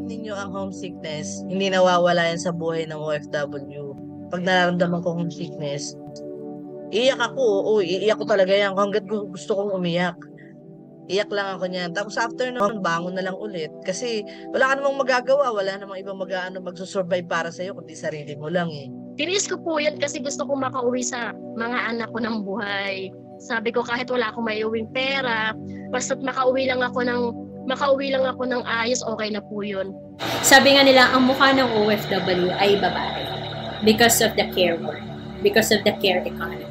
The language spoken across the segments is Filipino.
alam ninyo ang homesickness, hindi nawawala yan sa buhay ng OFW. Pag nararamdaman ko homesickness, iiyak ako. Oo, iiyak ko talaga yan. Hanggat gusto kong umiyak. Iyak lang ako niyan. Tapos after noon, bangon na lang ulit. Kasi wala ka namang magagawa. Wala namang ibang magsusurvive para sa'yo, kundi sarili mo lang eh. Tinis ko po yan kasi gusto kong makauwi sa mga anak ko ng buhay. Sabi ko kahit wala akong maiuwing pera, basta't makauwi lang ako ng ayos, okay na po yun. Sabi nga nila, ang mukha ng OFW ay babae because of the care work, because of the care economy.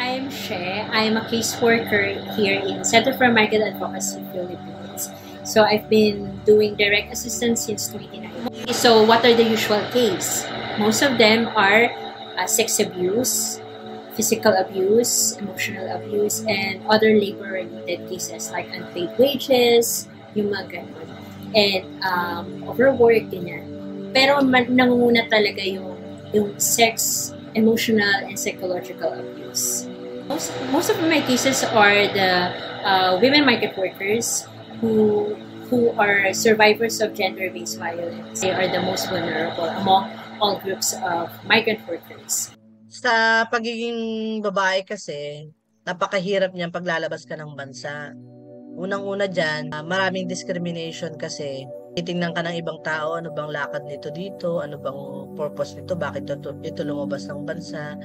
I'm She. I'm a caseworker here in Center for Migrant Advocacy Philippines. So I've been doing direct assistance since 2019. So what are the usual cases? Most of them are sex abuse, physical abuse, emotional abuse, and other labor-related cases like unpaid wages, yung mga ganun. And overwork, ganyan. Pero nangunguna talaga yung sex, emotional, and psychological abuse. Most of my cases are the women migrant workers who are survivors of gender-based violence. They are the most vulnerable among all groups of migrant workers. Sa pagiging babae kasi, napakahirap niyan paglalabas ka ng bansa. Unang-una dyan, maraming discrimination kasi titingnan ka ng ibang tao, ano bang lakad nito dito, ano bang purpose nito, bakit ito lumabas ng bansa.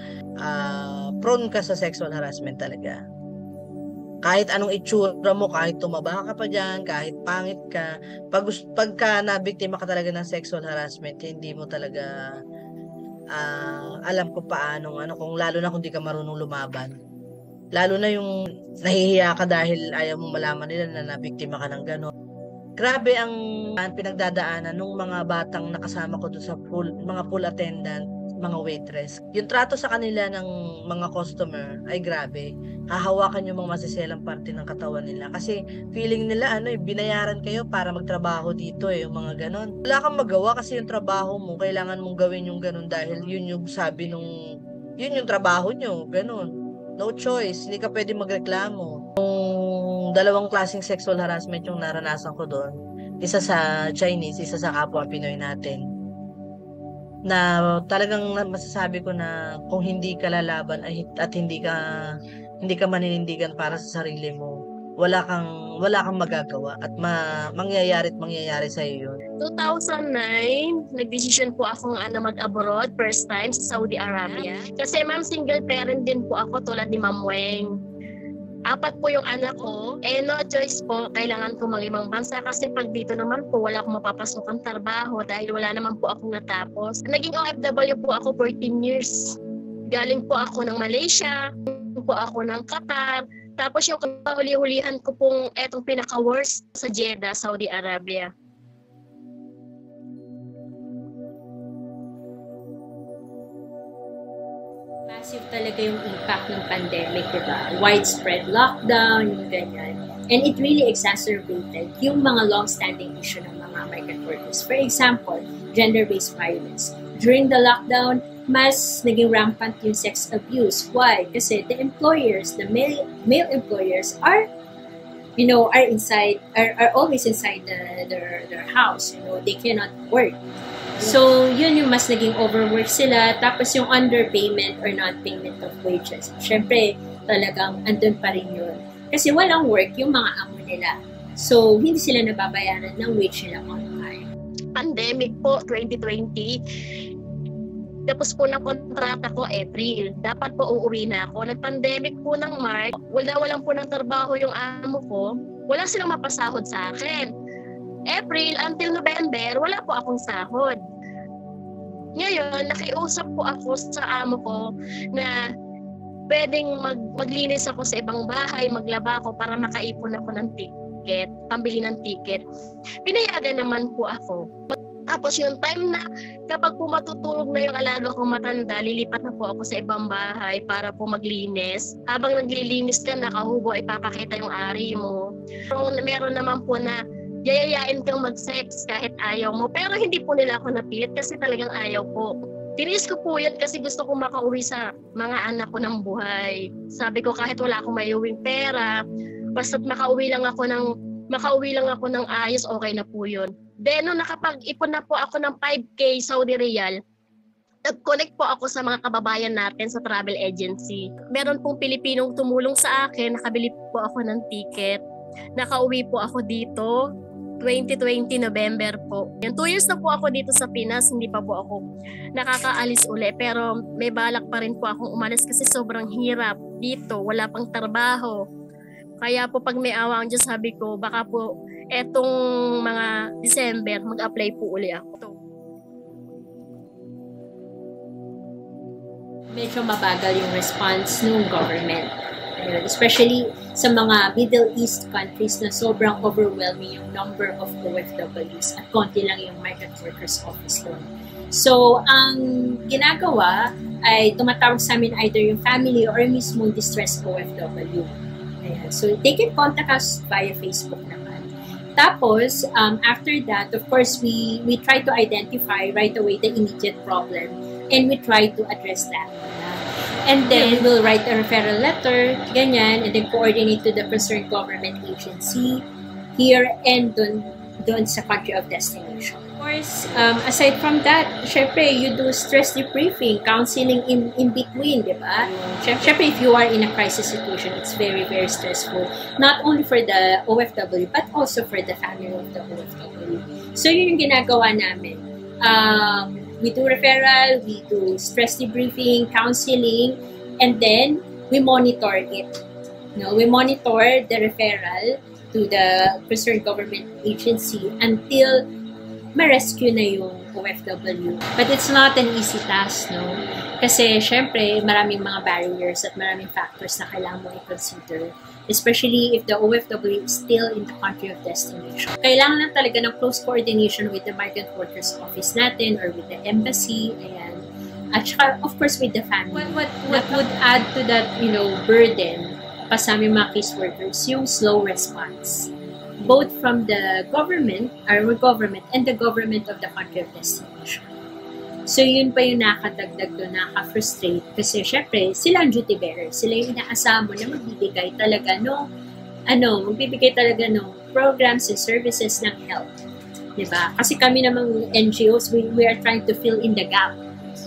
Prone ka sa sexual harassment talaga. Kahit anong itsura mo, kahit tumaba ka pa dyan, kahit pangit ka, pagka nabiktima ka talaga ng sexual harassment, hindi mo talaga alam kung paano, kung lalo na kung di ka marunong lumaban. Lalo na yung nahihiya ka dahil ayaw mong malaman nila na nabiktima ka ng gano'n. Grabe ang pinagdadaanan ng mga batang nakasama ko doon sa mga pool attendant, mga waitress. Yung trato sa kanila ng mga customer ay grabe. Hahawakan yung mga masiselang parte ng katawan nila. Kasi feeling nila, binayaran kayo para magtrabaho dito yung mga ganon. Wala kang magawa kasi yung trabaho mo, kailangan mong gawin yung ganon dahil yun yung sabi yun yung trabaho nyo, ganon. No choice, hindi ka pwede magreklamo. Dalawang klaseng sexual harassment yung naranasan ko doon. Isa sa Chinese, isa sa kapwa Pinoy natin. Na talagang masasabi ko na kung hindi ka lalaban at hindi ka maninindigan para sa sarili mo, wala kang magagawa at mangyayari sa iyo yun. 2009, nag-decision po akong mag-abroad first time sa Saudi Arabia. Kasi ma'am, single parent din po ako tulad ni Ma'am Weng. 4 po yung anak ko, no choice po, kailangan ko mag-ibang bansa kasi pag dito naman po, wala akong mapapasokang trabaho dahil wala naman po akong natapos. Naging OFW po ako 14 years. Galing po ako ng Malaysia, po ako ng Qatar, tapos yung huli-hulihan ko pong etong pinaka-worst sa Jeddah, Saudi Arabia. Massive talaga yung impact ng pandemic, diba? Widespread lockdown, yung ganyan. And it really exacerbated yung mga long-standing issue ng mga migrant workers. For example, gender-based violence. During the lockdown, mas naging rampant yung sex abuse. Why? Kasi the employers, the male employers are always inside their house. They cannot work. So, yun yung mas naging overwork sila. Tapos yung underpayment or non-payment of wages. Syempre, talagang andun pa rin yun. Kasi walang work yung mga amo nila. So, hindi sila nababayaran ng wage nila on time. Pandemic po, 2020. Tapos po ng kontrata ko, April. Dapat po uuwi na ako. Nag-pandemic po ng March. Walang po ng trabaho yung amo ko. Wala silang mapasahod sa akin. April until November, wala po akong sahod. Ngayon, nakiusap po ako sa amo ko na pwedeng maglinis ako sa ibang bahay, maglaba ako para makaipon ako ng ticket, pambili ng ticket. Pinayagan naman po ako. Tapos yung time na kapag po matutulog na yung alaga kong matanda, lilipat na po ako sa ibang bahay para po maglinis. Habang naglilinis ka, nakahubo, ipapakita yung ari mo. Meron naman po na yayayain kang mag-sex kahit ayaw mo. Pero hindi po nila ako napilit kasi talagang ayaw ko. Tiniis ko po yun kasi gusto ko makauwi sa mga anak ko ng buhay. Sabi ko kahit wala akong maiuwing pera, basta't makauwi lang ako ng ayos, okay na po yun. Then, nung nakapag-ipon na po ako ng 5K Saudi Riyal, nag-connect po ako sa mga kababayan natin sa travel agency. Meron pong Pilipinong tumulong sa akin, nakabili po ako ng ticket. Nakauwi po ako dito, 2020 November po. Yung 2 years na po ako dito sa Pinas, hindi pa po ako nakakaalis uli. Pero may balak pa rin po akong umalis kasi sobrang hirap dito, wala pang trabaho. Kaya po pag may awa ang Diyos, sabi ko, baka po etong mga December, mag-apply po uli ako. Medyo mabagal yung response ng government. Especially sa mga Middle East countries na sobrang overwhelming yung number of OFWs at konti lang yung migrant workers office doon. So, ang ginagawa ay tumatawag sa amin either yung family or mismo distressed OFW. Ayan. So, they can contact us via Facebook naman. Tapos, after that, of course, we try to identify right away the immediate problem and we try to address that. And then, we'll write a referral letter, ganyan, and then coordinate to the concerned government agency here and dun sa country of destination. Of course, aside from that, syempre, you do stress debriefing, counseling in between, di ba? Syempre, if you are in a crisis situation, it's very, very stressful. Not only for the OFW, but also for the family of the OFW. So, yun yung ginagawa namin. We do referral, we do stress debriefing, counseling, and then we monitor it. No, we monitor the referral to the concerned government agency until ma-rescue na yung OFW. But it's not an easy task, no? Kasi, syempre, maraming mga barriers at maraming factors na kailangan mo i-consider. Especially if the OFW is still in the country of destination. Kailangan lang talaga ng close coordination with the migrant workers office natin or with the embassy, ayan. At saka, of course, with the family. What would add to that, burden pa sa aming mga case workers, yung slow response. Both from the government, our government, and the government of the country of destination. So, yun pa yung nakadagdag doon, nakaka-frustrate. Kasi, syempre, sila ang duty bearer. Sila yung inaasahan mo na magbibigay talaga magbibigay talaga programs and services ng health. Diba? Kasi kami namang NGOs, we are trying to fill in the gap.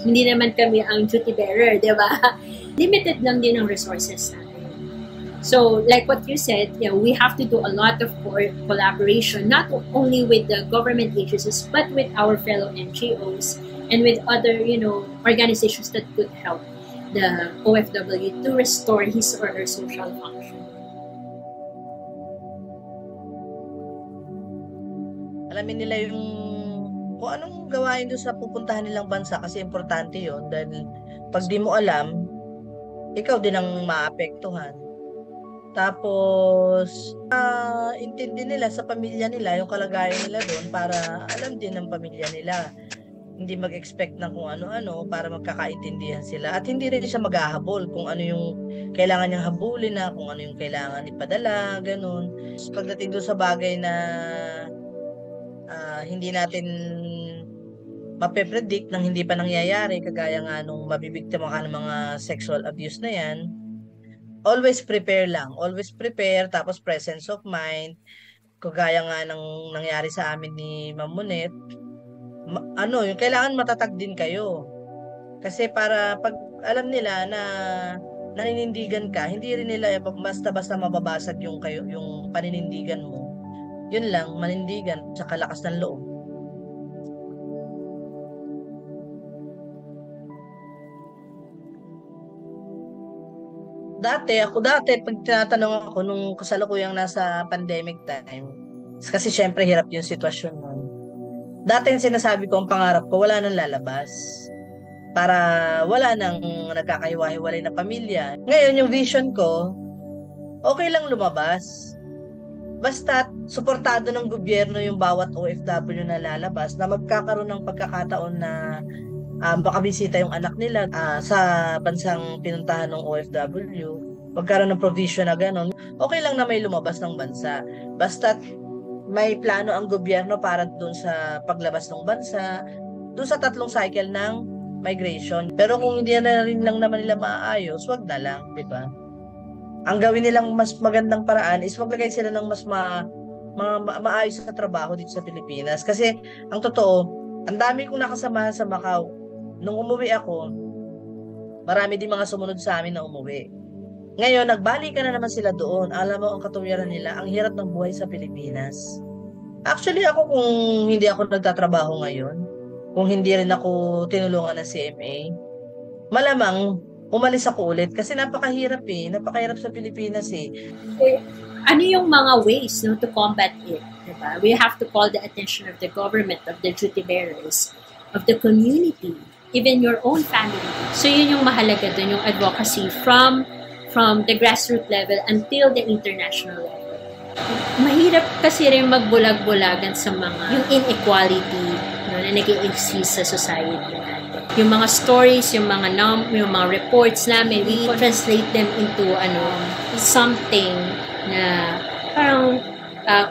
Hindi naman kami ang duty bearer, diba? Limited lang din ang resources natin. So, like what you said, we have to do a lot of collaboration, not only with the government agencies, but with our fellow NGOs, and with other, organizations that could help the OFW to restore his or her social function. Alamin nila yung kung anong gawain doon sa pupuntahan nilang bansa kasi importante yon dahil pag di mo alam, ikaw din ang maapektuhan. Tapos, intindi nila sa pamilya nila yung kalagayan nila doon para alam din ng pamilya nila. Hindi mag-expect ng kung ano-ano para magkakaintindihan sila. At hindi rin siya maghahabol kung ano yung kailangan niyang habulin na, kung ano yung kailangan ipadala, ganun. So, pagdating doon sa bagay na hindi natin mape-predict nang hindi pa nangyayari, kagaya nga nung mabibiktima ka ng mga sexual abuse na yan, always prepare lang. Always prepare, tapos presence of mind. Kagaya nga ng nangyari sa amin ni Ma'am Monet, yung kailangan matatag din kayo. Kasi para pag alam nila na naninindigan ka, hindi rin nila basta-basta mababasag yung paninindigan mo. Yun lang, manindigan sa kalakas ng loob. Dati, pag tinatanong ako nung kasalukuyang nasa pandemic time, kasi syempre hirap yung sitwasyon nun. Dati yung sinasabi ko, ang pangarap ko, wala nang lalabas. Para wala nang nagkakahiwa-hiwalay na pamilya. Ngayon, yung vision ko, okay lang lumabas. Basta, suportado ng gobyerno yung bawat OFW na lalabas na magkakaroon ng pagkakataon na makabisita yung anak nila sa bansang pinuntahan ng OFW. Magkaroon ng provision na gano'n. Okay lang na may lumabas ng bansa. Basta may plano ang gobyerno para dun sa paglabas ng bansa, dun sa 3 cycle ng migration. Pero kung hindi na rin lang naman nila maayos, wag na lang, di ba? Ang gawin nilang mas magandang paraan is maglagay sila ng mas maayos sa trabaho dito sa Pilipinas. Kasi ang totoo, ang dami kong nakasama sa Macau. Nung umuwi ako, marami din mga sumunod sa amin na umuwi. Ngayon, nagbalikan na naman sila doon. Alam mo, ang katuwiran nila, ang hirap ng buhay sa Pilipinas. Actually, ako kung hindi ako nagtatrabaho ngayon, kung hindi rin ako tinulungan ng CMA, malamang umalis ako ulit kasi napakahirap napakahirap sa Pilipinas Ano yung mga ways to combat it? Diba? We have to call the attention of the government, of the duty bearers, of the community, even your own family. So yun yung mahalaga dun, yung advocacy from the grassroots level until the international level. Mahirap kasi rin magbulag-bulagan sa yung inequality na nag-i-exist sa society natin. Yung mga stories, yung mga reports namin, we translate them into something na parang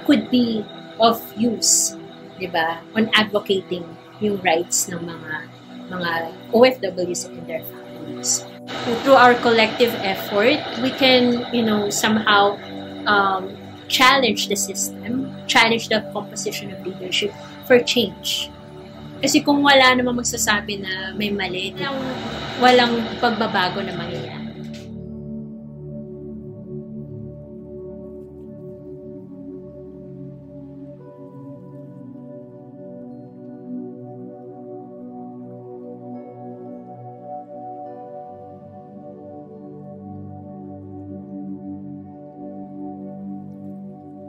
could be of use, di ba? On advocating yung rights ng mga OFWs and their families. Through our collective effort, we can, somehow challenge the system, challenge the composition of leadership for change. Kasi kung wala namang magsasabi na may mali, walang pagbabago na mangyayari.